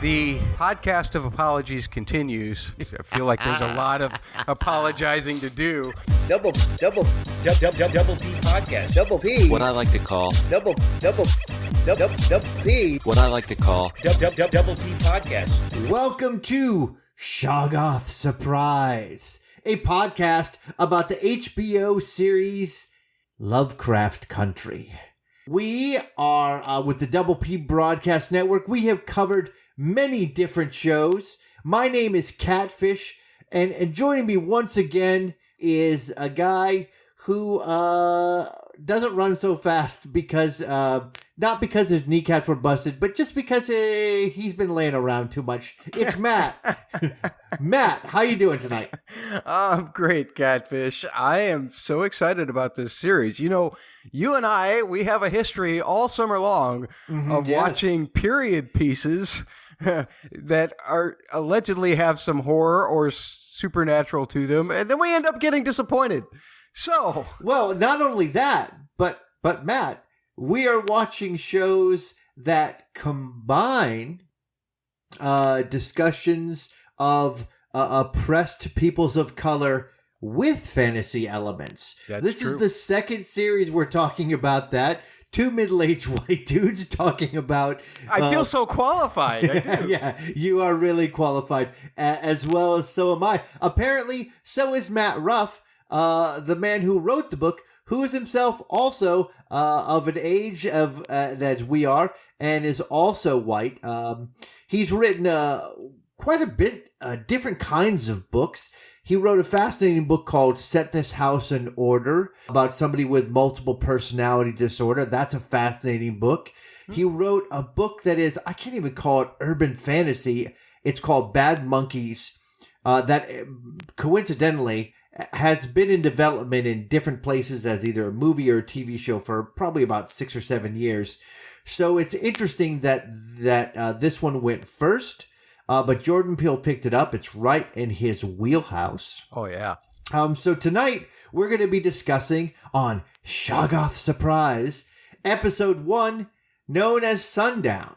The podcast of apologies continues. I feel like there's a lot of apologizing to do. Double P podcast. Double P. What I like to call Double P. What I like to call Double P podcast. Welcome to Shoggoth Surprise, a podcast about the HBO series Lovecraft Country. We are with the Double P Broadcast Network. We have covered many different shows. My name is Catfish, and joining me once again is a guy who doesn't run so fast because not because his kneecaps were busted, but just because he's been laying around too much. It's Matt. Matt, how you doing tonight? I'm great, Catfish. I am so excited about this series. You know, you and I, we have a history all summer long of watching period pieces that are allegedly have some horror or supernatural to them, and then we end up getting disappointed. So, well, not only that, but Matt, we are watching shows that combine discussions of oppressed peoples of color with fantasy elements. This is the second series we're talking about that. Two middle-aged white dudes talking about... I feel so qualified. I do. Yeah, you are really qualified, as well as so am I. Apparently, so is Matt Ruff, the man who wrote the book, who is himself also of an age of that we are, and is also white. He's written quite a bit different kinds of books. He wrote a fascinating book called Set This House in Order about somebody with multiple personality disorder. That's a fascinating book. He wrote a book that is, I can't even call it urban fantasy. It's called Bad Monkeys, that coincidentally has been in development in different places as either a movie or a TV show for probably about 6 or 7 years. So it's interesting that this one went first. But Jordan Peele picked it up. It's right in his wheelhouse. Oh, yeah. So tonight, we're going to be discussing on Shoggoth Surprise, Episode 1, known as Sundown.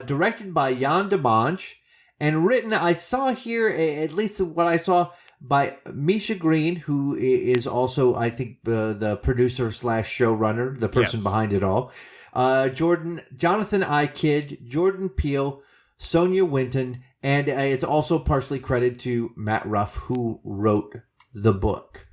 Directed by Jan de Mange, and written, I saw here, at least what I saw, by Misha Green, who is also, I think, the producer / showrunner, the person behind it all. Jonathan I. Kidd, Jordan Peele, Sonia Winton, and it's also partially credited to Matt Ruff, who wrote the book.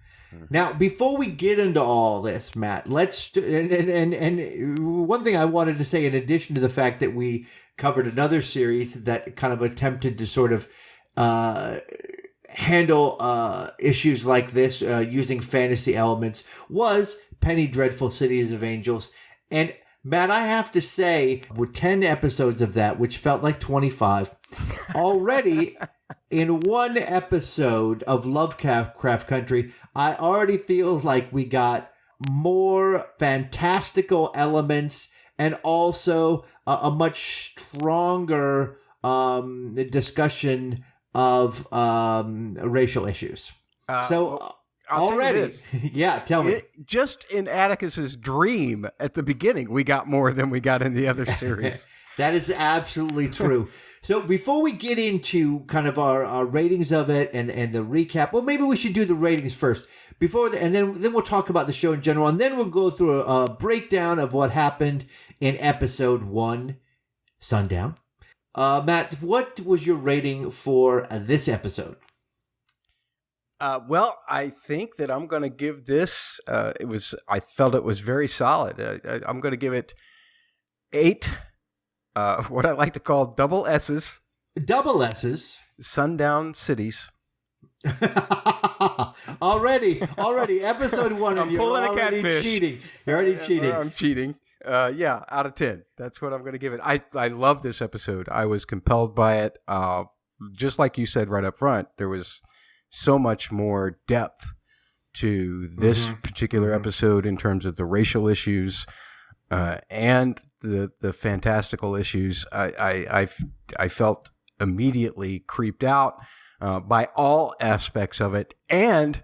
Now, before we get into all this, Matt, let's and one thing I wanted to say, in addition to the fact that we covered another series that kind of attempted to sort of handle issues like this using fantasy elements, was Penny Dreadful Cities of Angels. And Matt, I have to say, with 10 episodes of that, which felt like 25, already in one episode of Lovecraft Country, I already feel like we got more fantastical elements and also a much stronger discussion of racial issues. Already. Yeah, tell me. Just in Atticus's dream at the beginning, we got more than we got in the other series. That is absolutely true. So before we get into kind of our ratings of it and the recap, well, maybe we should do the ratings first. And then we'll talk about the show in general, and then we'll go through a breakdown of what happened in episode 1, Sundown. Matt, what was your rating for this episode? Well, I think that I'm going to give this, I felt it was very solid. I'm going to give it 8, what I like to call double S's. Double S's? Sundown cities. Already, episode 1 and you're already cheating. You're already cheating. I'm cheating. Yeah, out of 10. That's what I'm going to give it. I love this episode. I was compelled by it. Just like you said right up front, there was so much more depth to this particular episode in terms of the racial issues and the fantastical issues. I felt immediately creeped out by all aspects of it, and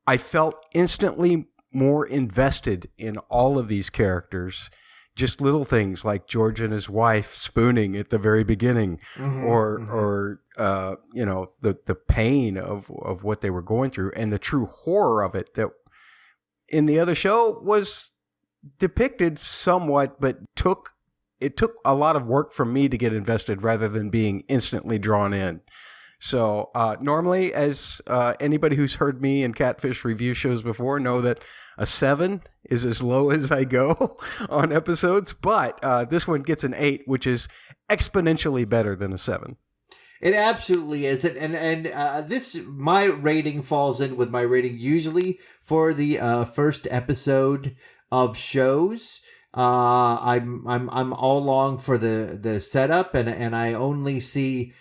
I felt instantly more invested in all of these characters, just little things like George and his wife spooning at the very beginning, or the pain of what they were going through and the true horror of it that in the other show was depicted somewhat, but it took a lot of work from me to get invested rather than being instantly drawn in. So normally, as anybody who's heard me and Catfish review shows before know that a 7 is as low as I go on episodes, but this one gets an 8, which is exponentially better than a 7. It absolutely is. And this, my rating falls in with my rating usually for the first episode of shows. I'm all along for the setup, and I only see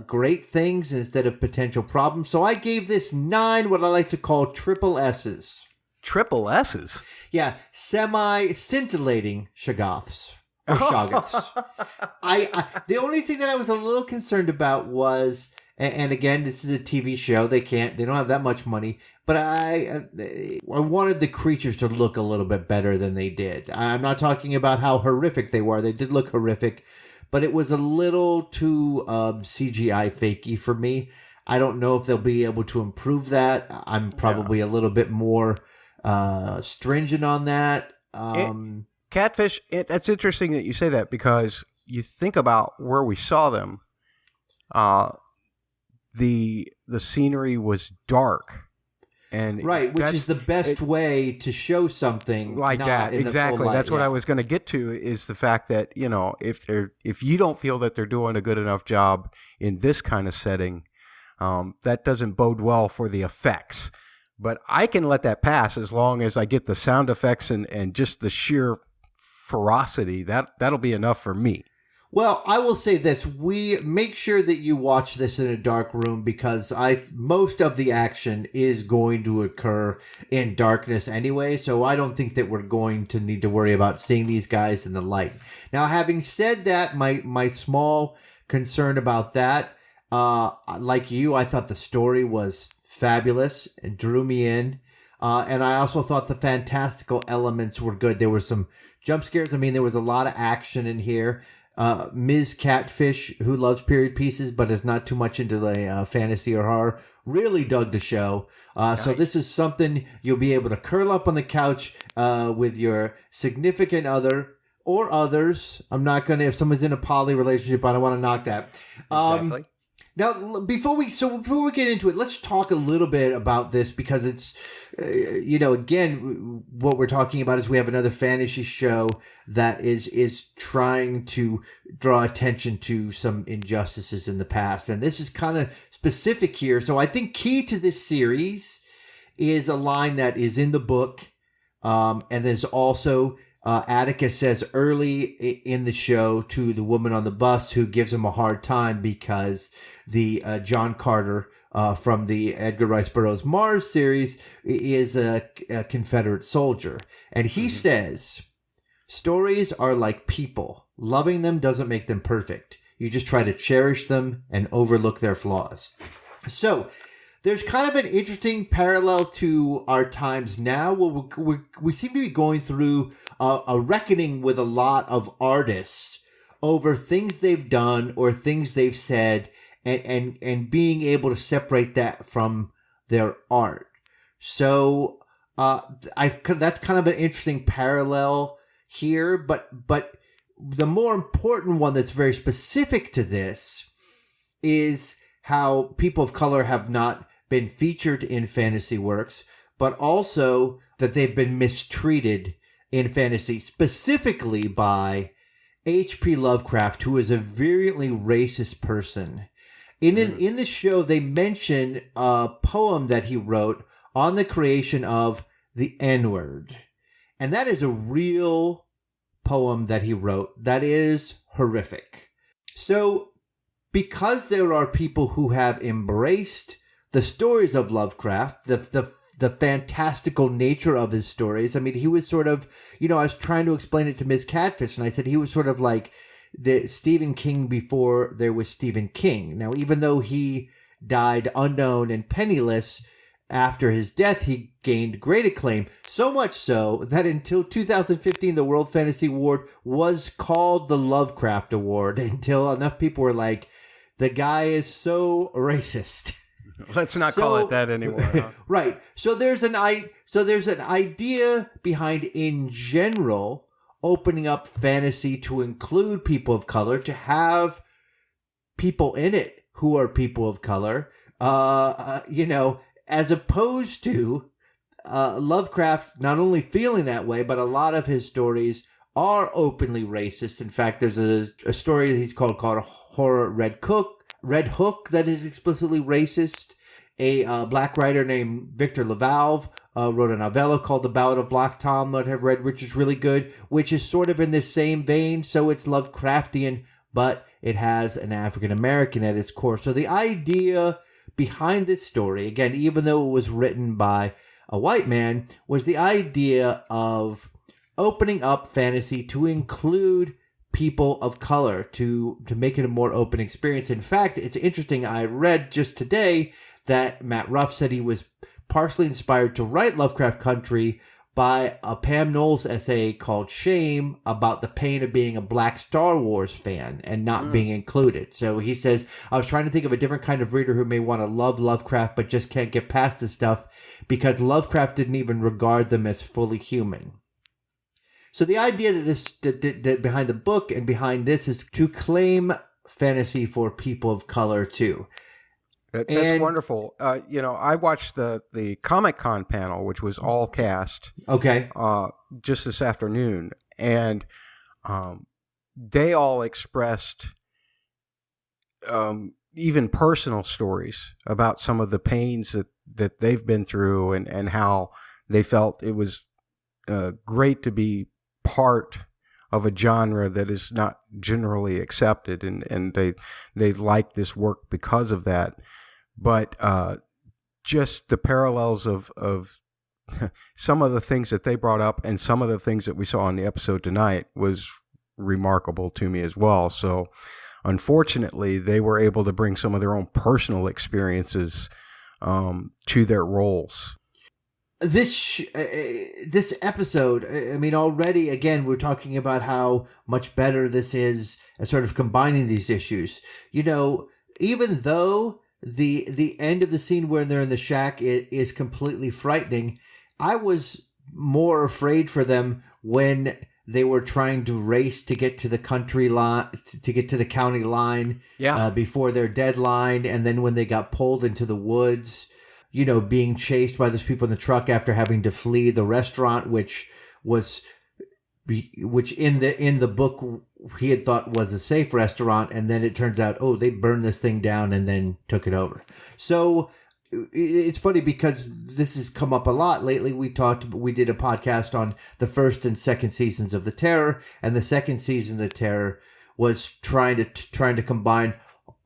great things instead of potential problems. So I gave this 9 what I like to call triple S's. Triple S's? Yeah, semi-scintillating Shoggoths. Or Shoggoths. The only thing that I was a little concerned about was, and again, this is a TV show. They don't have that much money, but I wanted the creatures to look a little bit better than they did. I'm not talking about how horrific they were. They did look horrific, but it was a little too CGI fakey for me. I don't know if they'll be able to improve that. I'm probably a little bit more stringent on that. Catfish, that's interesting that you say that, because you think about where we saw them. The scenery was dark. And right, which is the best way to show something like that. Exactly. That's what I was going to get to, is the fact that, if you don't feel that they're doing a good enough job in this kind of setting, that doesn't bode well for the effects. But I can let that pass as long as I get the sound effects and just the sheer ferocity. That'll be enough for me. Well, I will say this. We make sure that you watch this in a dark room, because most of the action is going to occur in darkness anyway. So I don't think that we're going to need to worry about seeing these guys in the light. Now, having said that, my small concern about that, like you, I thought the story was fabulous and drew me in. And I also thought the fantastical elements were good. There were some jump scares. I mean, there was a lot of action in here. Ms. Catfish, who loves period pieces but is not too much into the fantasy or horror, really dug the show. Nice. So this is something you'll be able to curl up on the couch with your significant other or others. I'm not going to, if someone's in a poly relationship, I don't want to knock that. Exactly. Now, before we get into it, let's talk a little bit about this, because it's, again, what we're talking about is we have another fantasy show that is trying to draw attention to some injustices in the past. And this is kind of specific here. So I think key to this series is a line that is in the book. And there's also Atticus says early in the show to the woman on the bus who gives him a hard time because the John Carter from the Edgar Rice Burroughs Mars series is a Confederate soldier. And he says, stories are like people. Loving them doesn't make them perfect. You just try to cherish them and overlook their flaws. So there's kind of an interesting parallel to our times now, where we seem to be going through a reckoning with a lot of artists over things they've done or things they've said, and being able to separate that from their art. So that's kind of an interesting parallel here, but the more important one that's very specific to this is how people of color have not been featured in fantasy works, but also that they've been mistreated in fantasy, specifically by H.P. Lovecraft, who is a virulently racist person. In the show, they mention a poem that he wrote on the creation of the N-word. And that is a real poem that he wrote that is horrific. So, because there are people who have embraced the stories of Lovecraft, the fantastical nature of his stories. I mean, he was sort of, I was trying to explain it to Ms. Catfish, and I said he was sort of like the Stephen King before there was Stephen King. Now, even though he died unknown and penniless, after his death, he gained great acclaim, so much so that until 2015, the World Fantasy Award was called the Lovecraft Award until enough people were like, the guy is so racist. Let's not call it that anymore. Huh? Right. So there's an idea behind, in general, opening up fantasy to include people of color, to have people in it who are people of color, as opposed to Lovecraft not only feeling that way, but a lot of his stories are openly racist. In fact, there's a story that he's called Horror Red Hook that is explicitly racist. A black writer named Victor LaValve wrote a novella called The Ballad of Black Tom that I've read, which is really good, which is sort of in the same vein. So it's Lovecraftian, but it has an African American at its core. So the idea behind this story, again, even though it was written by a white man, was the idea of opening up fantasy to include people of color, to make it a more open experience. In fact, it's interesting, I read just today that Matt Ruff said he was partially inspired to write Lovecraft Country by a Pam Knowles essay called Shame, about the pain of being a black Star Wars fan and not being included. So he says, I was trying to think of a different kind of reader who may want to love Lovecraft but just can't get past this stuff because Lovecraft didn't even regard them as fully human. So the idea that behind the book and behind this is to claim fantasy for people of color too. That's wonderful. I watched the Comic-Con panel, which was all cast. Okay. Just this afternoon, and they all expressed even personal stories about some of the pains that they've been through, and how they felt it was great to be part of a genre that is not generally accepted, and they like this work because of that. But just the parallels of some of the things that they brought up and some of the things that we saw in the episode tonight was remarkable to me as well. So unfortunately, they were able to bring some of their own personal experiences to their roles. This episode, I mean, already, again, we're talking about how much better this is at sort of combining these issues. Even though the end of the scene where they're in the shack is completely frightening, I was more afraid for them when they were trying to race to get to the country line, to get to the county line, before their deadline, and then when they got pulled into the woods, being chased by those people in the truck after having to flee the restaurant, which in the book he had thought was a safe restaurant, and then it turns out, they burned this thing down and then took it over. So it's funny because this has come up a lot lately. We did a podcast on the first and second seasons of The Terror, and the second season of The Terror was trying to combine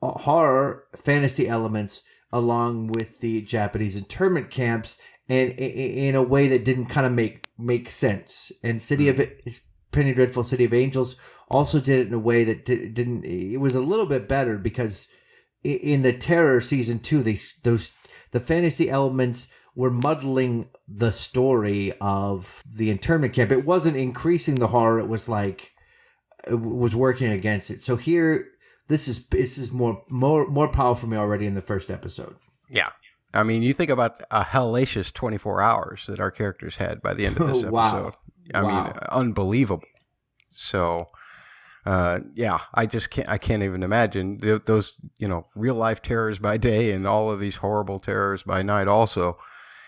horror fantasy elements along with the Japanese internment camps, and in a way that didn't kind of make sense. And Penny Dreadful City of Angels also did it in a way that didn't. It was a little bit better because in the Terror season 2, the fantasy elements were muddling the story of the internment camp. It wasn't increasing the horror. It was like it was working against it. So here, this is more powerful for me already in the first episode. Yeah. I mean, you think about a hellacious 24 hours that our characters had by the end of this episode. Wow. I mean, unbelievable. So, I can't even imagine those, real life terrors by day and all of these horrible terrors by night also.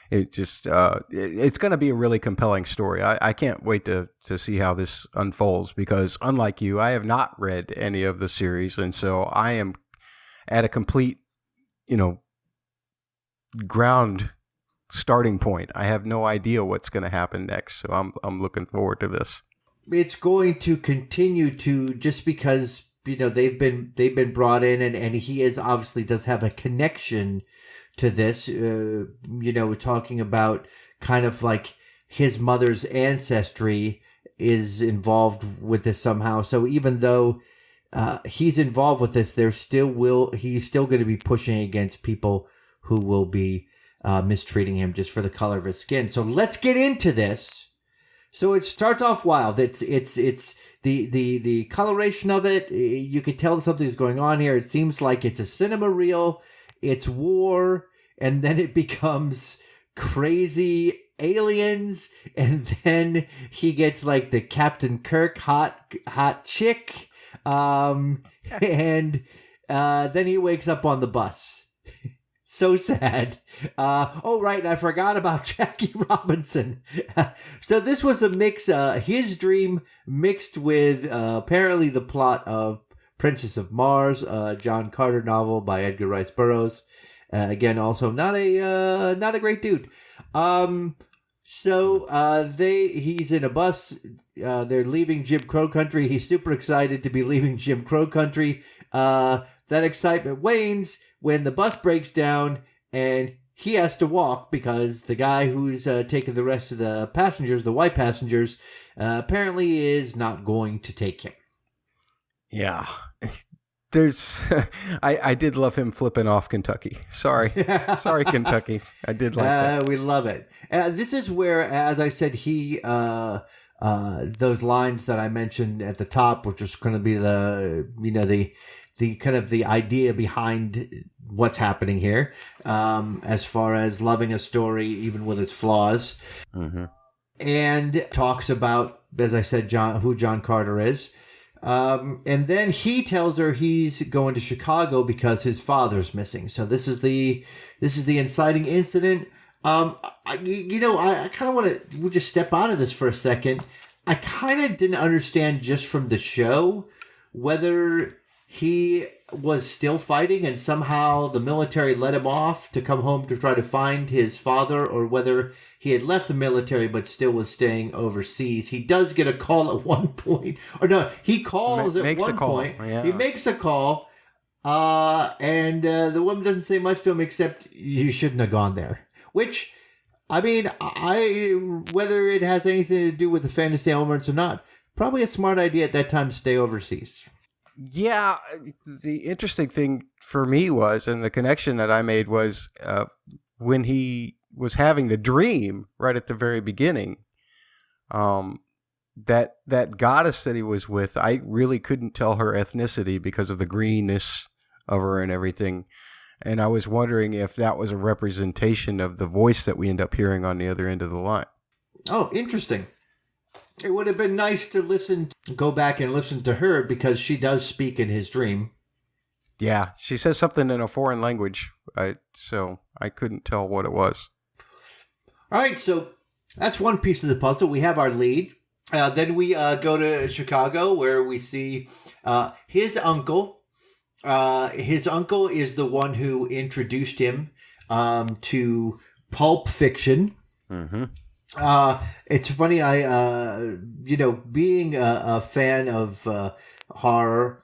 It just, it's going to be a really compelling story. I can't wait to see how this unfolds because unlike you, I have not read any of the series. And so I am at a complete, ground starting point. I have no idea what's going to happen next. So I'm looking forward to this. It's going to continue to, just because, they've been brought in and he obviously does have a connection to this, we're talking about kind of like his mother's ancestry is involved with this somehow. So even though he's involved with this, he's still going to be pushing against people who will be mistreating him just for the color of his skin. So let's get into this. So it starts off wild. It's the coloration of it. You can tell something's going on here. It seems like it's a cinema reel. It's war, and then it becomes crazy aliens, and then he gets like the Captain Kirk hot chick, and then he wakes up on the bus. So sad. Oh, right, and I forgot about Jackie Robinson. So this was a mix, his dream mixed with apparently the plot of Princess of Mars, John Carter novel by Edgar Rice Burroughs. Again, also not a great dude. He's in a bus. They're leaving Jim Crow Country. He's super excited to be leaving Jim Crow Country. That excitement wanes when the bus breaks down and he has to walk because the guy who's taking the rest of the passengers, the white passengers, apparently is not going to take him. Yeah. There's, I did love him flipping off Kentucky. Sorry, Kentucky. I did like that. We love it. This is where, as I said, those lines that I mentioned at the top, which is going to be the kind of the idea behind what's happening here, as far as loving a story, even with its flaws, and talks about, as I said, who John Carter is. And then he tells her he's going to Chicago because his father's missing. So this is the inciting incident. I kind of want to just step out of this for a second. I kind of didn't understand just from the show whether he was still fighting and somehow the military let him off to come home to try to find his father, or whether he had left the military but still was staying overseas. He does get a call at one point. Or no, he calls at one point. Yeah. He makes a call, and the woman doesn't say much to him except, you shouldn't have gone there. Which, I mean, whether it has anything to do with the fantasy elements or not, probably a smart idea at that time to stay overseas. Yeah, the interesting thing for me was, and the connection that I made was when he was having the dream right at the very beginning, that goddess that he was with, I really couldn't tell her ethnicity because of the greenness of her and everything. And I was wondering if that was a representation of the voice that we end up hearing on the other end of the line. Oh, interesting. It would have been nice to go back and listen to her because she does speak in his dream. Yeah, she says something in a foreign language, so I couldn't tell what it was. All right, so that's one piece of the puzzle. We have our lead. Then we go to Chicago where we see his uncle. His uncle is the one who introduced him to pulp fiction. Mm-hmm. It's funny, being a fan of horror,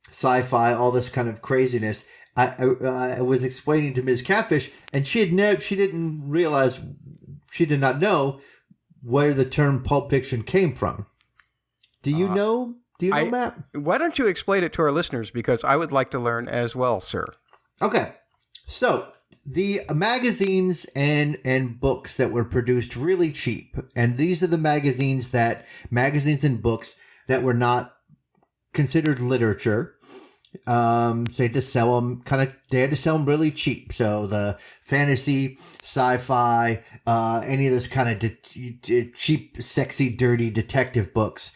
sci-fi, all this kind of craziness, I was explaining to Ms. Catfish, and she did not know where the term pulp fiction came from. Do you know? Do you know, Matt? Why don't you explain it to our listeners, because I would like to learn as well, sir. Okay, so the magazines and books that were produced really cheap, and these are the magazines and books that were not considered literature. So they had to sell them really cheap. So the fantasy, sci-fi, any of those kind of cheap, sexy, dirty detective books.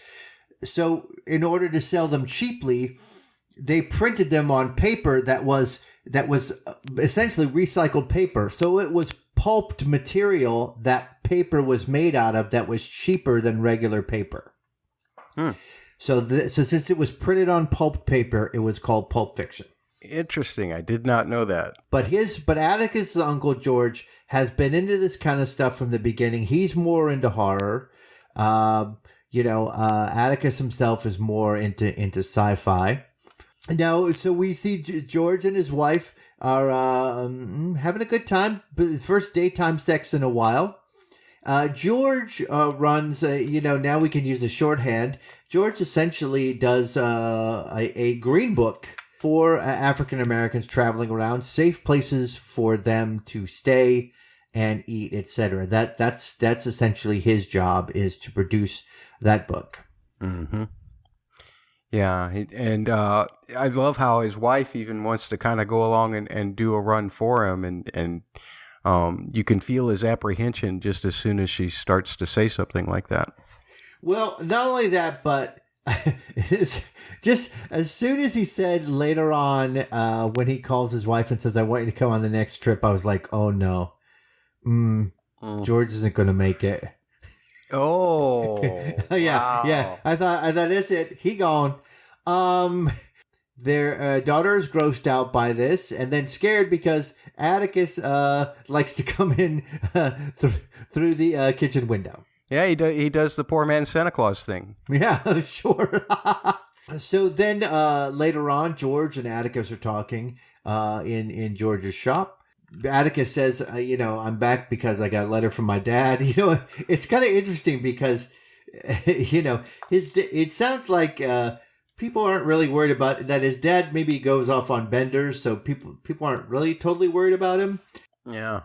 So in order to sell them cheaply, they printed them on paper that was essentially recycled paper. So it was pulped material that paper was made out of that was cheaper than regular paper. So since it was printed on pulp paper, it was called pulp fiction. Interesting. I did not know that. But Atticus' uncle George has been into this kind of stuff from the beginning. He's more into horror. Atticus himself is more into sci-fi. Now, so we see George and his wife are having a good time. First daytime sex in a while. George runs, now we can use a shorthand. George essentially does a green book for African Americans traveling around, safe places for them to stay and eat, etc. That's essentially his job, is to produce that book. Mm-hmm. Yeah, and I love how his wife even wants to kind of go along and do a run for him, and you can feel his apprehension just as soon as she starts to say something like that. Well, not only that, but just as soon as he said later on, when he calls his wife and says, "I want you to come on the next trip," I was like, "Oh no, George isn't going to make it." Oh, yeah, wow. yeah. I thought that's it. He gone. Their daughter is grossed out by this and then scared because Atticus likes to come in through the kitchen window. Yeah, he does the poor man Santa Claus thing. Yeah, sure. So then later on, George and Atticus are talking in George's shop. Atticus says, I'm back because I got a letter from my dad. It's kind of interesting because, it sounds like people aren't really worried about that. His dad maybe goes off on benders, so people aren't really totally worried about him. Yeah.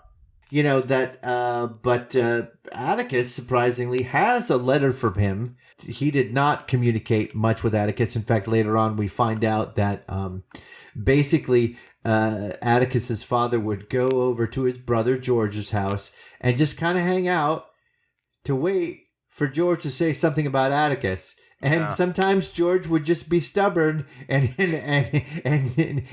But Atticus surprisingly has a letter from him. He did not communicate much with Atticus. In fact, later on we find out that basically Atticus's father would go over to his brother George's house and just kind of hang out to wait for George to say something about Atticus. And sometimes George would just be stubborn, and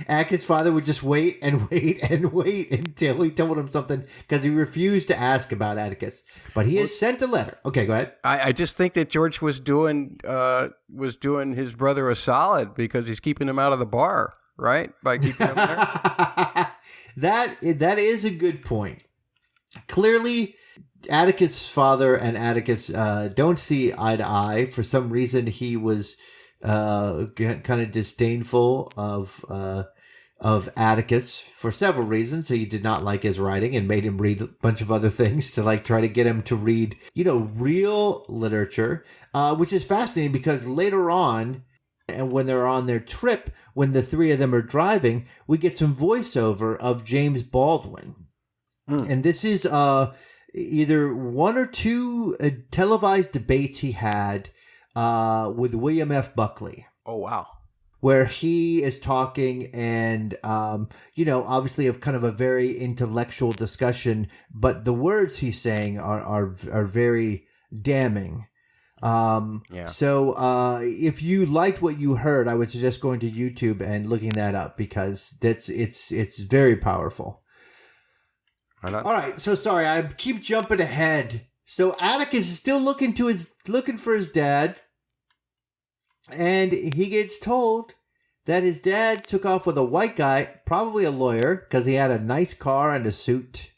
Atticus' father would just wait and wait and wait until he told him something, because he refused to ask about Atticus. But he has sent a letter. Okay, go ahead. I just think that George was doing his brother a solid because he's keeping him out of the bar, right? By keeping him there. That is a good point. Clearly, Atticus' father and Atticus don't see eye to eye. For some reason, he was kind of disdainful of Atticus for several reasons. He did not like his writing and made him read a bunch of other things to try to get him to read, real literature, which is fascinating because later on, and when they're on their trip, when the three of them are driving, we get some voiceover of James Baldwin. And this is either one or two televised debates he had with William F. Buckley. Oh, wow. Where he is talking and, obviously of kind of a very intellectual discussion, but the words he's saying are very damning. So if you liked what you heard, I would suggest going to YouTube and looking that up because it's very powerful. All right, so sorry, I keep jumping ahead. So Atticus is still looking for his dad, and he gets told that his dad took off with a white guy, probably a lawyer, because he had a nice car and a suit.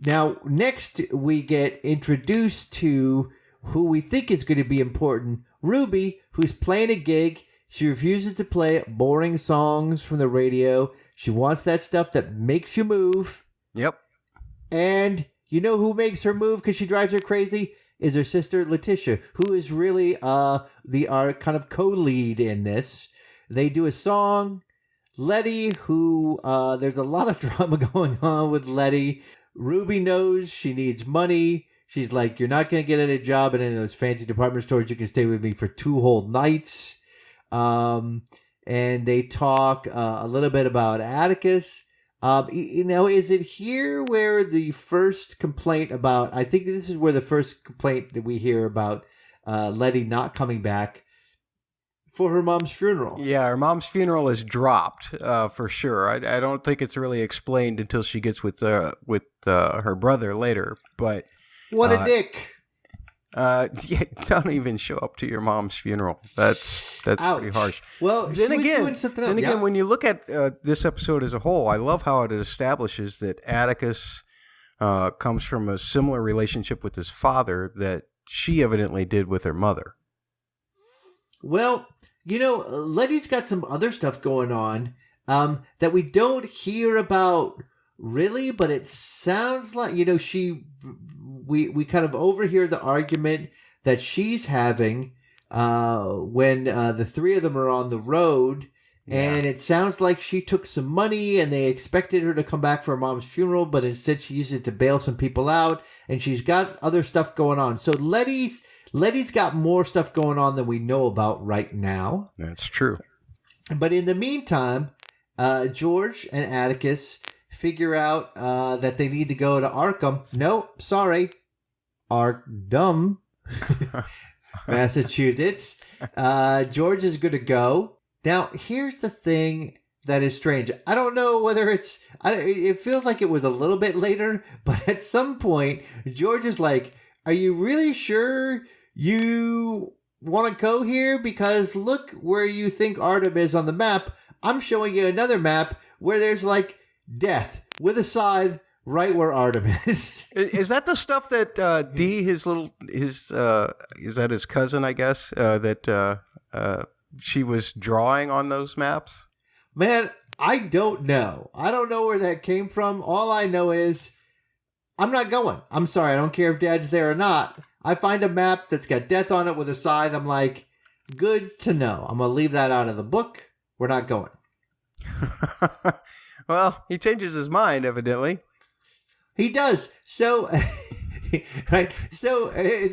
Now, next we get introduced to who we think is going to be important, Ruby, who's playing a gig. She refuses to play boring songs from the radio. She wants that stuff that makes you move. Yep. And you know who makes her move because she drives her crazy? Is her sister Letitia, who is really our kind of co-lead in this. They do a song. Letty, who there's a lot of drama going on with Letty. Ruby knows she needs money. She's like, you're not going to get a job in any of those fancy department stores. You can stay with me for 2 whole nights. And they talk a little bit about Atticus. Is it here where the first complaint about, I think this is where the first complaint that we hear about Letty not coming back for her mom's funeral. Yeah, her mom's funeral is dropped for sure. I don't think it's really explained until she gets with her brother later. But what a dick! Don't even show up to your mom's funeral. That's Ouch. pretty harsh. Well, then again, when you look at this episode as a whole, I love how it establishes that Atticus comes from a similar relationship with his father that she evidently did with her mother. Well, Letty's got some other stuff going on that we don't hear about really, but it sounds like, we kind of overhear the argument that she's having when the three of them are on the road. And it sounds like she took some money and they expected her to come back for her mom's funeral, but instead she used it to bail some people out, and she's got other stuff going on. So Letty's got more stuff going on than we know about right now. That's true. But in the meantime, George and Atticus figure out that they need to go to Arkham. No, sorry. Arkdom, Massachusetts. George is going to go. Now, here's the thing that is strange. I don't know whether it feels like it was a little bit later, but at some point, George is like, are you really sure you want to go here? Because look where you think Arkham is on the map. I'm showing you another map where there's like death with a scythe right where Arkham is. Is that the stuff that D, is that his cousin, I guess, that she was drawing on those maps? Man, I don't know. I don't know where that came from. All I know is I'm not going. I'm sorry. I don't care if Dad's there or not. I find a map that's got death on it with a scythe. I'm like, good to know. I'm going to leave that out of the book. We're not going. Well, he changes his mind, evidently. He does. So, right. So,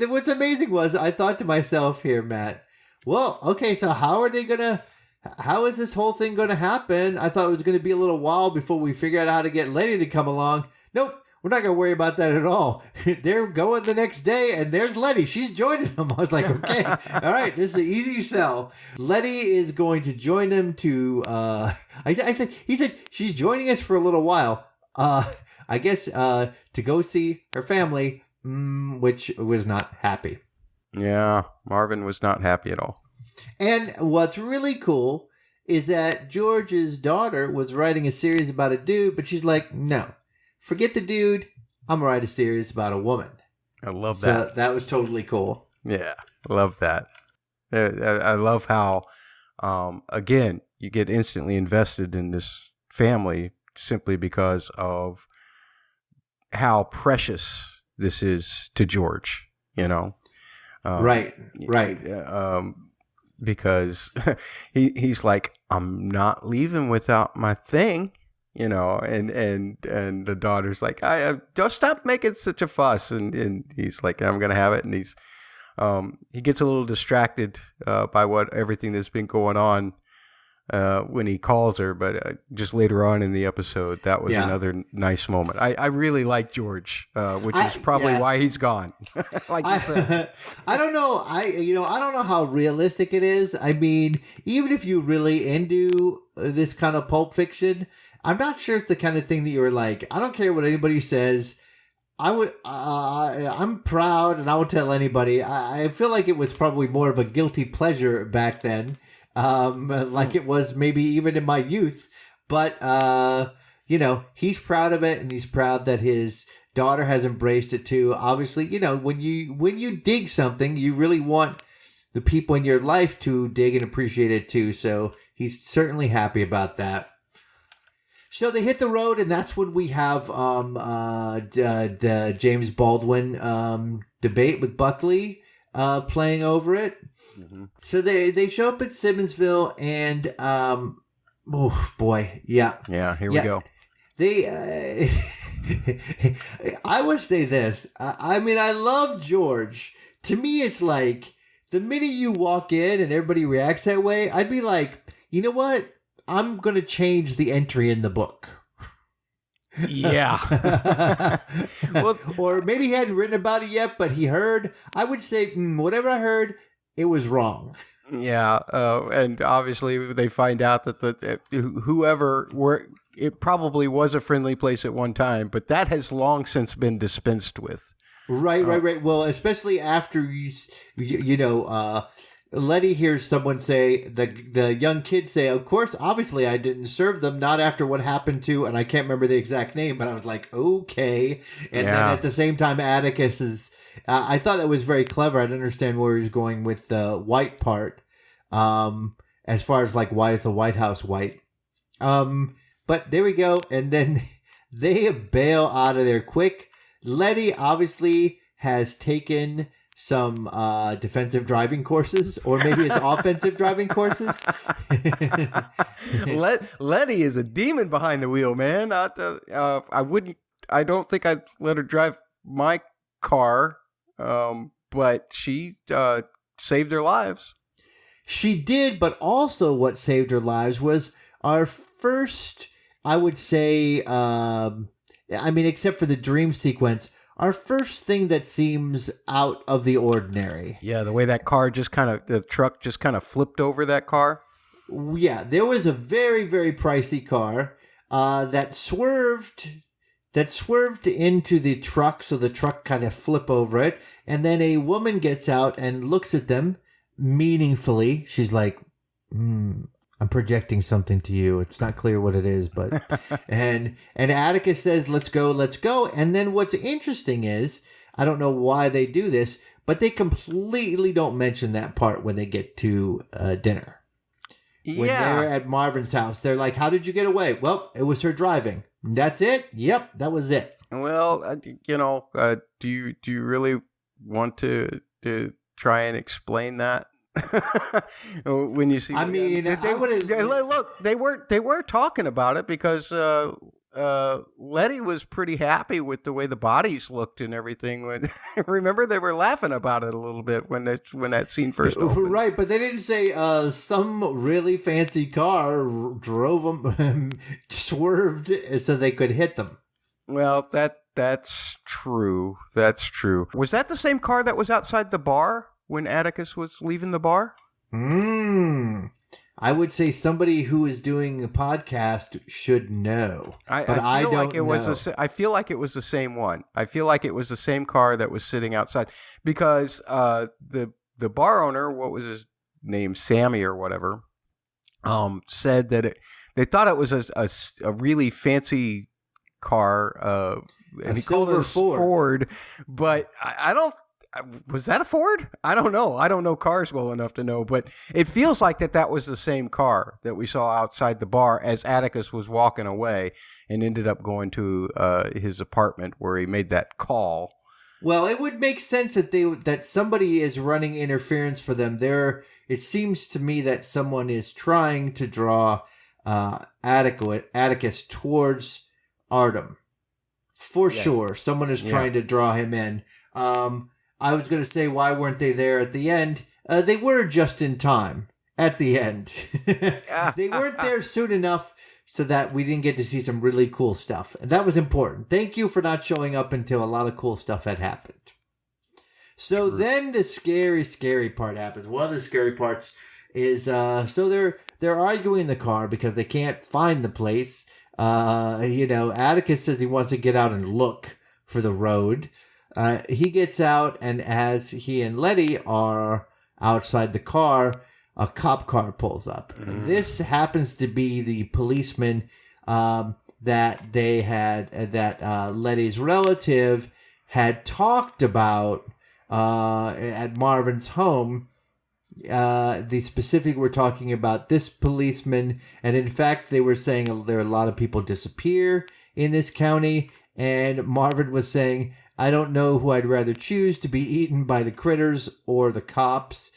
what's amazing was I thought to myself here, Matt, well, okay, so how is this whole thing going to happen? I thought it was going to be a little while before we figure out how to get Letty to come along. Nope, we're not going to worry about that at all. They're going the next day, and there's Letty. She's joining them. I was like, okay, all right, this is an easy sell. Letty is going to join them to, I think, he said she's joining us for a little while. I guess to go see her family, which was not happy. Yeah, Marvin was not happy at all. And what's really cool is that George's daughter was writing a series about a dude, but she's like, no, forget the dude. I'm going to write a series about a woman. I love that. So that was totally cool. Yeah, love that. I love how, again, you get instantly invested in this family simply because of how precious this is to George, you know? Right. Because he's like, I'm not leaving without my thing, you know, and the daughter's like, I don't stop making such a fuss, and he's like, I'm gonna have it, and he gets a little distracted by everything that's been going on when he calls her, but just later on in the episode, that was another nice moment. I really like George, which is probably why he's gone. Like you said. I don't know. I don't know how realistic it is. I mean, even if you really into this kind of pulp fiction, I'm not sure it's the kind of thing that you're like, I don't care what anybody says. I'm proud and I won't tell anybody. I feel like it was probably more of a guilty pleasure back then. Like it was maybe even in my youth, but, he's proud of it, and he's proud that his daughter has embraced it too. Obviously, when you dig something, you really want the people in your life to dig and appreciate it too. So he's certainly happy about that. So they hit the road, and that's when we have, the James Baldwin, debate with Buckley, playing over it. Mm-hmm. So they show up at Simmonsville, and oh boy, yeah, here we go. They, I would say this. I mean, I love George. To me, it's like the minute you walk in and everybody reacts that way, I'd be like, you know what? I'm gonna change the entry in the book. Yeah. Well, or maybe he hadn't written about it yet, but he heard. I would say, whatever I heard, it was wrong. Yeah, and obviously they find out that it probably was a friendly place at one time, but that has long since been dispensed with. Right. Well, especially after Letty hears someone say, the young kid say, of course, obviously I didn't serve them, not after what happened to, and I can't remember the exact name, but I was like, okay. And then at the same time, Atticus is, I thought that was very clever. I didn't understand where he was going with the white part, as far as like, why is the White House white? But there we go. And then they bail out of there quick. Letty obviously has taken some defensive driving courses, or maybe it's offensive driving courses. Letty is a demon behind the wheel, man. I don't think I'd let her drive my car, but she saved their lives. She did, but also what saved her lives was our first, I would say, except for the dream sequence, our first thing that seems out of the ordinary. Yeah, the way that car the truck just kind of flipped over that car. Yeah, there was a very, very pricey car that swerved into the truck, so the truck kind of flip over it, and then a woman gets out and looks at them meaningfully. She's like, I'm projecting something to you. It's not clear what it is, but and Atticus says, let's go. And then what's interesting is, I don't know why they do this, but they completely don't mention that part when they get to dinner. When they're at Marvin's house, they're like, how did you get away? Well, it was her driving. That's it? Yep, that was it. Well, do you really want to try and explain that? When you see, they weren't talking about it because Letty was pretty happy with the way the bodies looked and everything. Remember, they were laughing about it a little bit when that scene first opened. Right, but they didn't say some really fancy car drove them, swerved so they could hit them. Well, that's true. That's true. Was that the same car that was outside the bar when Atticus was leaving the bar? I would say somebody who is doing a podcast should know. I feel like it was the same one. I feel like it was the same car that was sitting outside because the bar owner, what was his name, Sammy or whatever, said that they thought it was a really fancy car, and he called it a Ford, but I don't. Was that a Ford? I don't know. I don't know cars well enough to know, but it feels like that was the same car that we saw outside the bar as Atticus was walking away and ended up going to his apartment where he made that call. Well, it would make sense that somebody is running interference for them. It seems to me that someone is trying to draw Atticus towards Artem. For sure. Someone is trying to draw him in. I was going to say, why weren't they there at the end? They were just in time at the end. They weren't there soon enough so that we didn't get to see some really cool stuff. And that was important. Thank you for not showing up until a lot of cool stuff had happened. So then the scary, scary part happens. One of the scary parts is, so they're arguing in the car because they can't find the place. Atticus says he wants to get out and look for the road. He gets out, and as he and Letty are outside the car, a cop car pulls up. This happens to be the policeman that Letty's relative had talked about at Marvin's home. The specific we're talking about this policeman, and in fact, they were saying there are a lot of people disappear in this county, and Marvin was saying, I don't know who I'd rather choose to be eaten by the critters or the cops.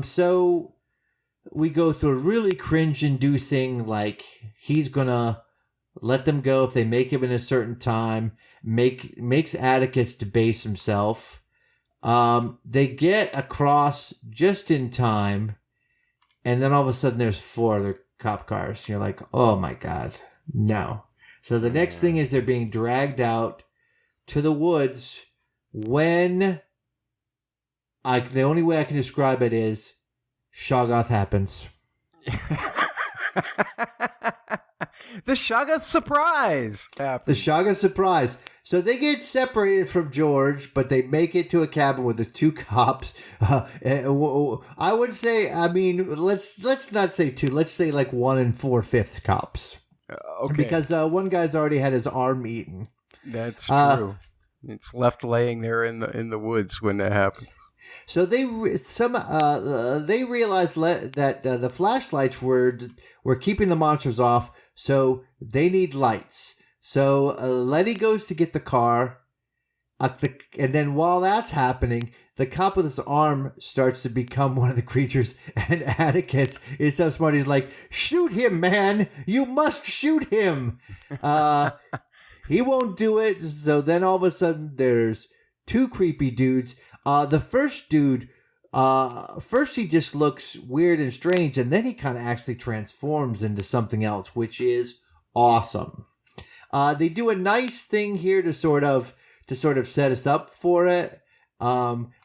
So we go through a really cringe-inducing, like, he's gonna let them go if they make him in a certain time, makes Atticus debase himself. They get across just in time, and then all of a sudden there's 4 other cop cars. You're like, oh my God, no. So the next thing is they're being dragged out to the woods when the only way I can describe it is Shoggoth happens. The Shoggoth Surprise happens. The Shoggoth Surprise. So they get separated from George, but they make it to a cabin with the 2 cops. I would say, let's not say 2. Let's say like 1 4/5 cops. Okay. Because one guy's already had his arm eaten. That's true. It's left laying there in the woods when that happens. So they realized that the flashlights were keeping the monsters off, so they need lights. So Letty goes to get the car. And then while that's happening, the cop with his arm starts to become one of the creatures, and Atticus is so smart. He's like, "Shoot him, man! You must shoot him!" He won't do it. So then all of a sudden, there's two creepy dudes. The first dude, first he just looks weird and strange, and then he kind of actually transforms into something else, which is awesome. They do a nice thing here to sort of set us up for it.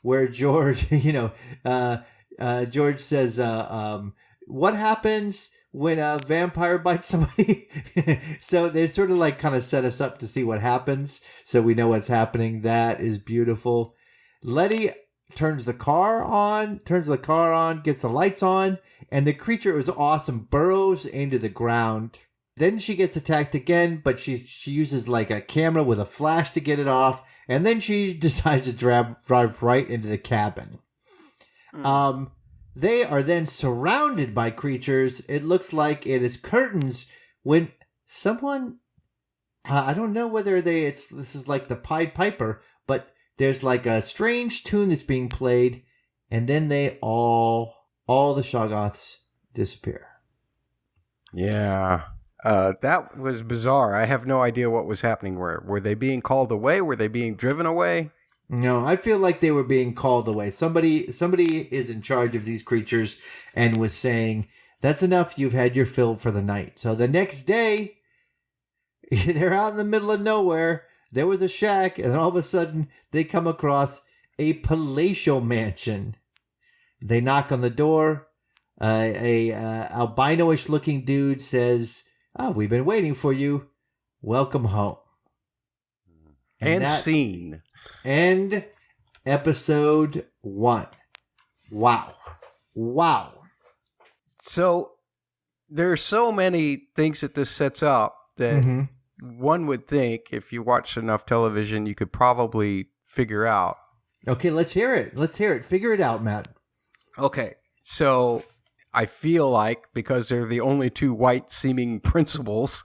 Where George, George says, what happens when a vampire bites somebody? So they sort of like kind of set us up to see what happens. So we know what's happening. That is beautiful. Letty turns the car on, gets the lights on, and the creature is awesome, burrows into the ground. Then she gets attacked again, but she uses like a camera with a flash to get it off, and then she decides to drive right into the cabin. They are then surrounded by creatures. It looks like it is curtains when someone, I don't know whether this is like the Pied Piper, but there's like a strange tune that's being played, and then all the Shoggoths disappear. Yeah. That was bizarre. I have no idea what was happening. Were they being called away? Were they being driven away? No, I feel like they were being called away. Somebody is in charge of these creatures and was saying, "That's enough. You've had your fill for the night." So the next day, they're out in the middle of nowhere. There was a shack, and all of a sudden, they come across a palatial mansion. They knock on the door. A albino-ish looking dude says, "We've been waiting for you. Welcome home." And scene. End episode 1. Wow. So there's so many things that this sets up that one would think if you watch enough television, you could probably figure out. Okay, let's hear it. Figure it out, Matt. Okay, so I feel like because they're the only two white-seeming principals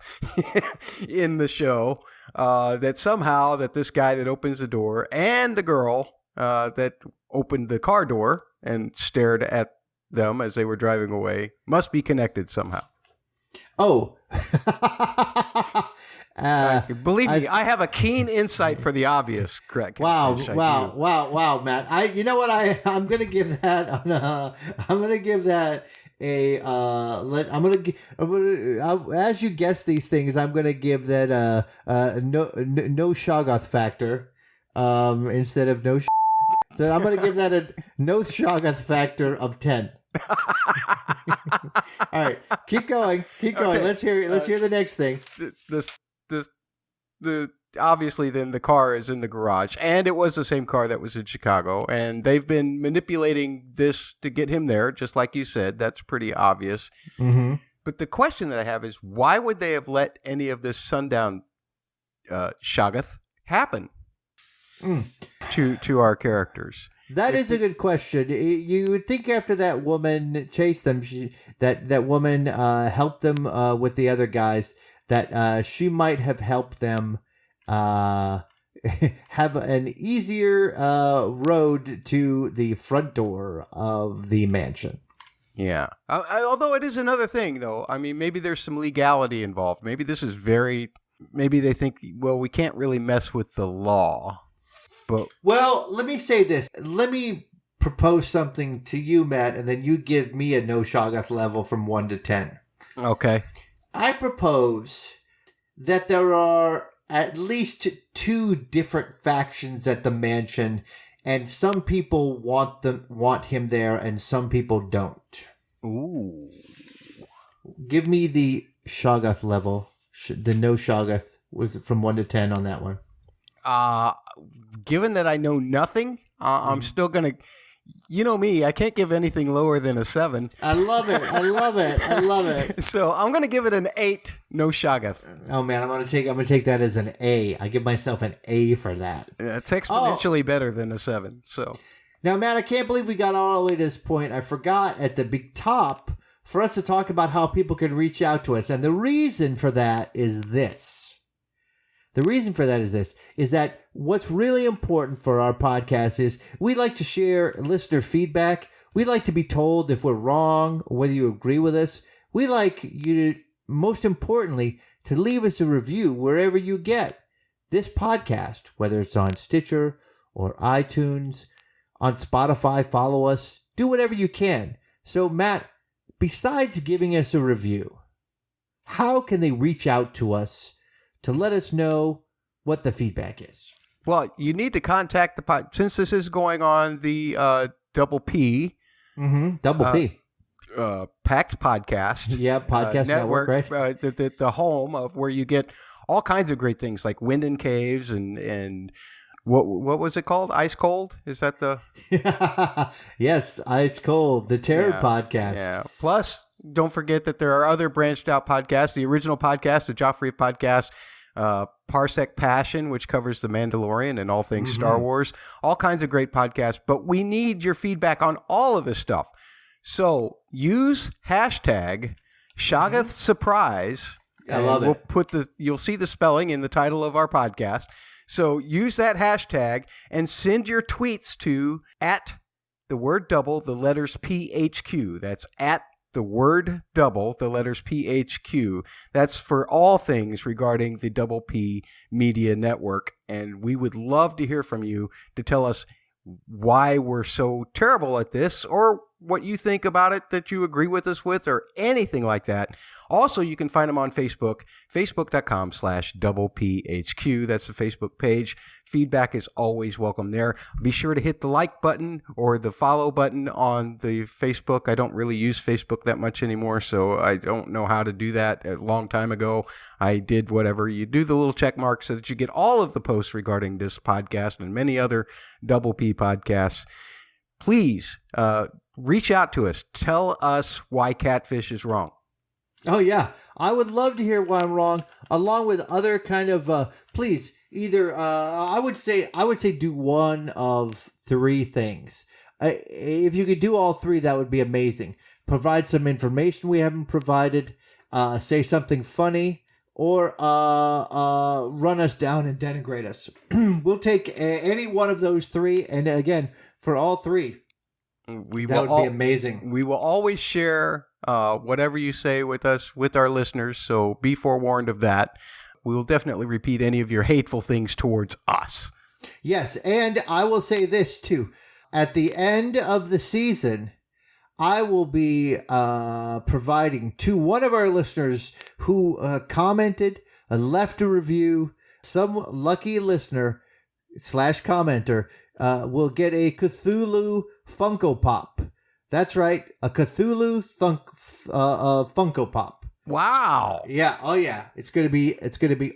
in the show, that somehow that this guy that opens the door and the girl that opened the car door and stared at them as they were driving away must be connected somehow. Oh. Believe me, I have a keen insight for the obvious. Correct. Wow, Matt. I'm gonna give that as you guess these things, I'm gonna give that no Shoggoth factor instead of no. So I'm gonna give that a no Shoggoth factor of 10. All right, keep going. Okay. Let's hear the next thing. The obviously then the car is in the garage, and it was the same car that was in Chicago, and they've been manipulating this to get him there, just like you said. That's pretty obvious. Mm-hmm. But the question that I have is, why would they have let any of this Sundown Shoggoth happen to our characters? That is a good question. You would think after that woman chased them, that woman helped them with the other guys, that she might have helped them have an easier road to the front door of the mansion. Yeah. Although it is another thing, though. I mean, maybe there's some legality involved. Maybe this is maybe they think, well, we can't really mess with the law. But well, let me say this. Let me propose something to you, Matt, and then you give me a no Shoggoth level from 1 to 10. Okay. I propose that there are at least 2 different factions at the mansion, and some people want him there, and some people don't. Ooh. Give me the Shoggoth level. The no Shoggoth was from 1 to 10 on that one. Given that I know nothing, I'm still gonna. You know me, I can't give anything lower than a 7. I love it. So I'm gonna give it an 8. No Shoggoth. Oh man, I'm gonna take that as an A. I give myself an A for that. Yeah, it's exponentially better than a 7. So now, Matt, I can't believe we got all the way to this point. I forgot at the big top for us to talk about how people can reach out to us, and the reason for that is this. The reason for that is that what's really important for our podcast is we like to share listener feedback. We like to be told if we're wrong or whether you agree with us. We like you to, most importantly, to leave us a review wherever you get this podcast, whether it's on Stitcher or iTunes, on Spotify. Follow us. Do whatever you can. So, Matt, besides giving us a review, how can they reach out to us to let us know what the feedback is? Well, you need to contact the since this is going on the Double P. Double P. Packed Podcast. Yeah, Podcast Network, right? The home of where you get all kinds of great things like Wind and Caves and what was it called? Ice Cold? Is that the... Yes, Ice Cold, the Terror Podcast. Yeah. Plus, don't forget that there are other branched out podcasts. The original podcast, the Joffrey Podcast, Parsec Passion, which covers The Mandalorian and all things Star Wars. All kinds of great podcasts. But we need your feedback on all of this stuff. So use hashtag Shoggoth Surprise. I love it. We'll put you'll see the spelling in the title of our podcast. So use that hashtag and send your tweets to @double, the letters PHQ. That's @double, the letters PHQ. That's for all things regarding the Double P Media Network. And we would love to hear from you to tell us why we're so terrible at this, or what you think about it that you agree with us with, or anything like that. Also, you can find them on Facebook, facebook.com/doublepHQ. That's the Facebook page. Feedback is always welcome there. Be sure to hit the like button or the follow button on the Facebook. I don't really use Facebook that much anymore, so I don't know how to do that. A long time ago, I did whatever. You do the little check mark so that you get all of the posts regarding this podcast and many other Double P podcasts. Please reach out to us. Tell us why Catfish is wrong. Oh, yeah. I would love to hear why I'm wrong, along with other kind of, please, either, I would say do one of three things. If you could do all three, that would be amazing. Provide some information we haven't provided, say something funny, or run us down and denigrate us. We'll take any one of those three, and again, for all three, that would be amazing. We will always share whatever you say with us, with our listeners, so be forewarned of that. We will definitely repeat any of your hateful things towards us. Yes, and I will say this too. At the end of the season, I will be providing to one of our listeners who commented, left a review. Some lucky listener / commenter will get a Cthulhu Funko Pop. That's right, a Cthulhu Funko Pop. Wow. Yeah. Oh yeah. It's gonna be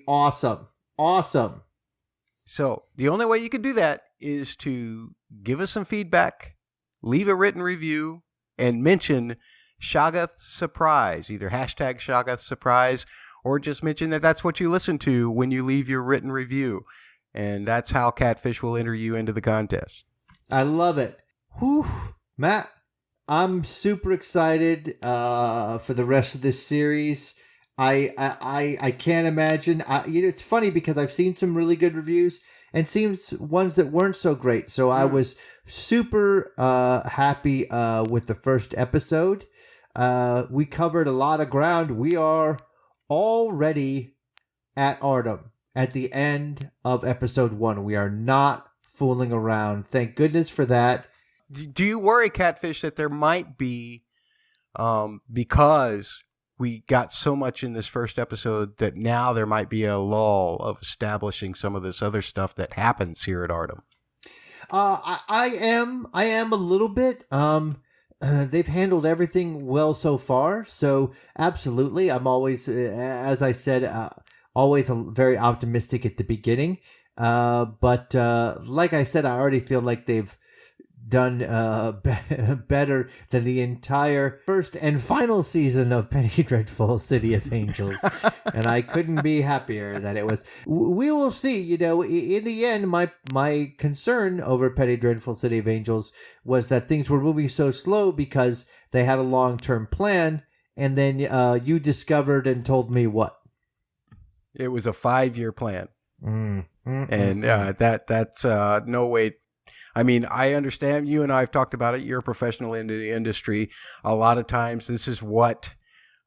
awesome. Awesome. So the only way you can do that is to give us some feedback, leave a written review, and mention Shoggoth Surprise, either hashtag Shoggoth Surprise, or just mention that that's what you listen to when you leave your written review. And that's how Catfish will enter you into the contest. I love it. Whew. Matt, I'm super excited for the rest of this series. I can't imagine. It's funny because I've seen some really good reviews and seen ones that weren't so great. So I was super happy with the first episode. We covered a lot of ground. We are already at Artem at the end of episode 1. We are not fooling around. Thank goodness for that. Do you worry, Catfish, that there might be, because we got so much in this first episode, that now there might be a lull of establishing some of this other stuff that happens here at Artem? I am a little bit. They've handled everything well so far, so absolutely. I'm always, as I said, always very optimistic at the beginning. But like I said, I already feel like they've done better than the entire first and final season of Penny Dreadful City of Angels. And I couldn't be happier that it was. We will see. You know, in the end, my concern over Penny Dreadful City of Angels was that things were moving so slow because they had a long-term plan. And then you discovered and told me what? It was a 5-year plan. And that's no way. I mean, I understand you and I have talked about it. You're a professional in the industry. A lot of times this is what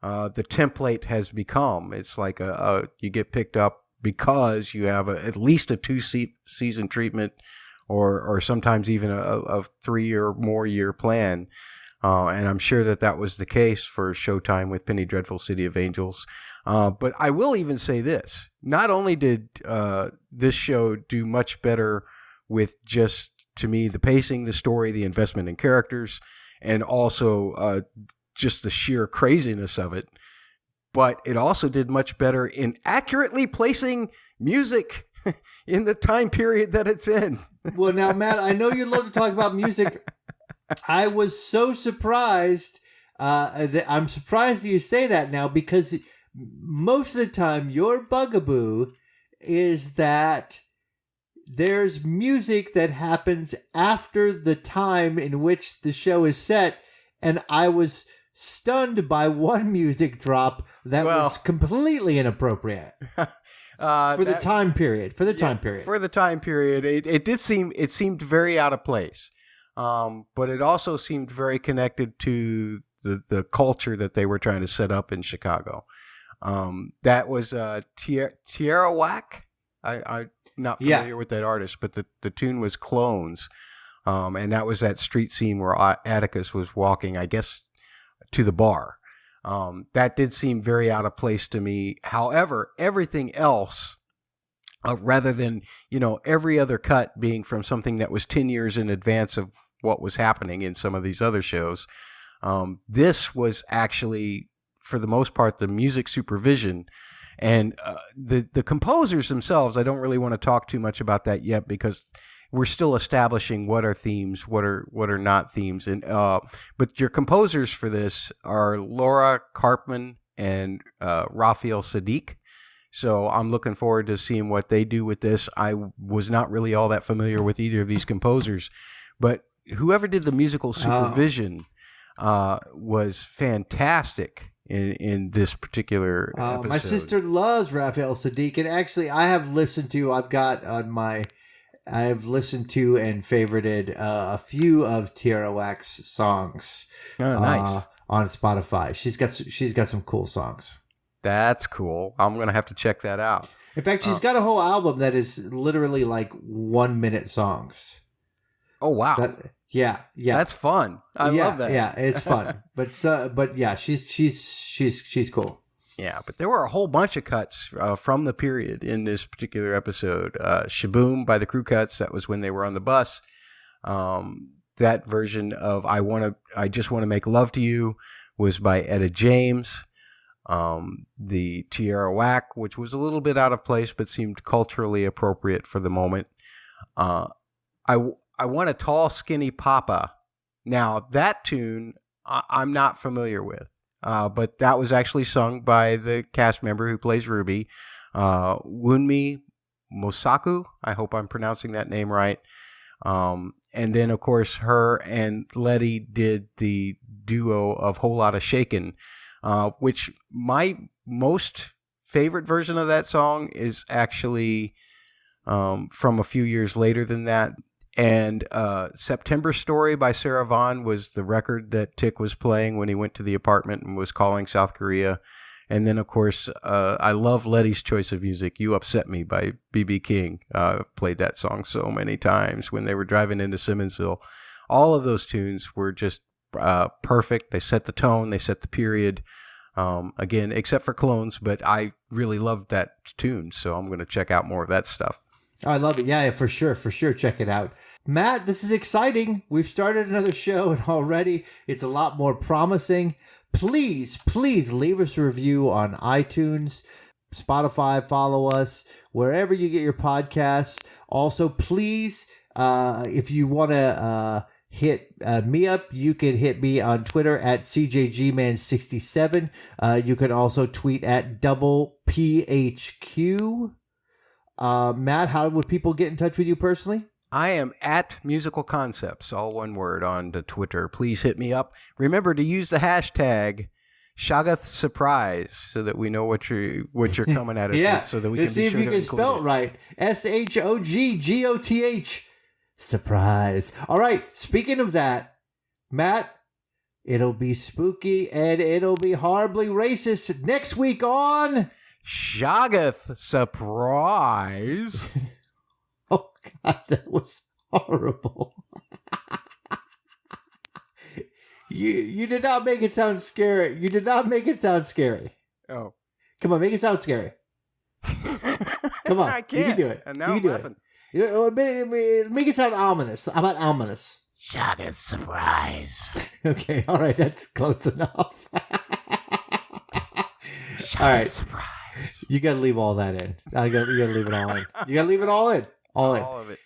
the template has become. It's like you get picked up because you have at least a 2-season treatment or sometimes even a 3 or more year plan. And I'm sure that was the case for Showtime with Penny Dreadful City of Angels. But I will even say this. Not only did this show do much better with just, to me, the pacing, the story, the investment in characters, and also just the sheer craziness of it, but it also did much better in accurately placing music in the time period that it's in. Well, now, Matt, I know you love to talk about music. I was so surprised. I'm surprised you say that now, because most of the time your bugaboo is that there's music that happens after the time in which the show is set, and I was stunned by one music drop that was completely inappropriate for the time period. For the time period, it seemed very out of place, but it also seemed very connected to the culture that they were trying to set up in Chicago. That was Tierra Whack. I'm not familiar with that artist, but the tune was Clones. And that was that street scene where Atticus was walking, I guess, to the bar. That did seem very out of place to me. However, everything else, rather than, every other cut being from something that was 10 years in advance of what was happening in some of these other shows, this was actually, for the most part, the music supervision. And the composers themselves, I don't really want to talk too much about that yet, because we're still establishing what are themes, what are not themes. And but your composers for this are Laura Karpman and Raphael Sadiq. So I'm looking forward to seeing what they do with this. I was not really all that familiar with either of these composers, but whoever did the musical supervision was fantastic in this particular episode. My sister loves Raphael Sadiq, and actually I've listened to and favorited a few of Tierra Whack's songs. Oh, nice. On Spotify. She's got some cool songs. That's cool. I'm gonna have to check that out. In fact, she's got a whole album that is literally like 1-minute songs. Oh wow! Yeah, that's fun. I love that. Yeah, it's fun. but yeah, she's cool. Yeah, but there were a whole bunch of cuts from the period in this particular episode. Shaboom by the Crew Cuts. That was when they were on the bus. That version of I Just Want to Make Love to You was by Etta James. The Tierra Whack, which was a little bit out of place but seemed culturally appropriate for the moment. I Want a Tall Skinny Papa. Now that tune I'm not familiar with. But that was actually sung by the cast member who plays Ruby, Wunmi Mosaku. I hope I'm pronouncing that name right. And then, of course, her and Letty did the duo of Whole Lotta Shakin', which my most favorite version of that song is actually from a few years later than that. And September Story by Sarah Vaughan was the record that Tick was playing when he went to the apartment and was calling South Korea. And then, of course, I love Letty's choice of music, You Upset Me by B.B. King. Played that song so many times when they were driving into Simmonsville. All of those tunes were just perfect. They set the tone. They set the period. Again, except for Clones, but I really loved that tune. So I'm going to check out more of that stuff. I love it. Yeah, for sure. Check it out. Matt, this is exciting. We've started another show, and already it's a lot more promising. Please leave us a review on iTunes, Spotify, follow us, wherever you get your podcasts. Also, please, if you want to hit me up, you can hit me on Twitter at CJGman67. You can also tweet at PHQ. Matt, how would people get in touch with you personally? I am at Musical Concepts, all one word, on the Twitter. Please hit me up. Remember to use the hashtag Shoggoth Surprise, so that we know what you're coming at us Yeah, with, so that we to can see be if sure you to can spell it include right. Shoggoth. Surprise. All right. Speaking of that, Matt, it'll be spooky and it'll be horribly racist next week on Shoggoth Surprise. Oh God, that was horrible. You did not make it sound scary. You did not make it sound scary. Oh, Come on, make it sound scary. Come on, I you can't. can do it. And now you I'm can do laughing. it. Make it sound ominous. How about ominous? Shoggoth Surprise. Okay, all right, that's close enough. Shoggoth All right. Surprise. You gotta leave all that in. You gotta leave it all in. You gotta leave it all in. All in. All of it.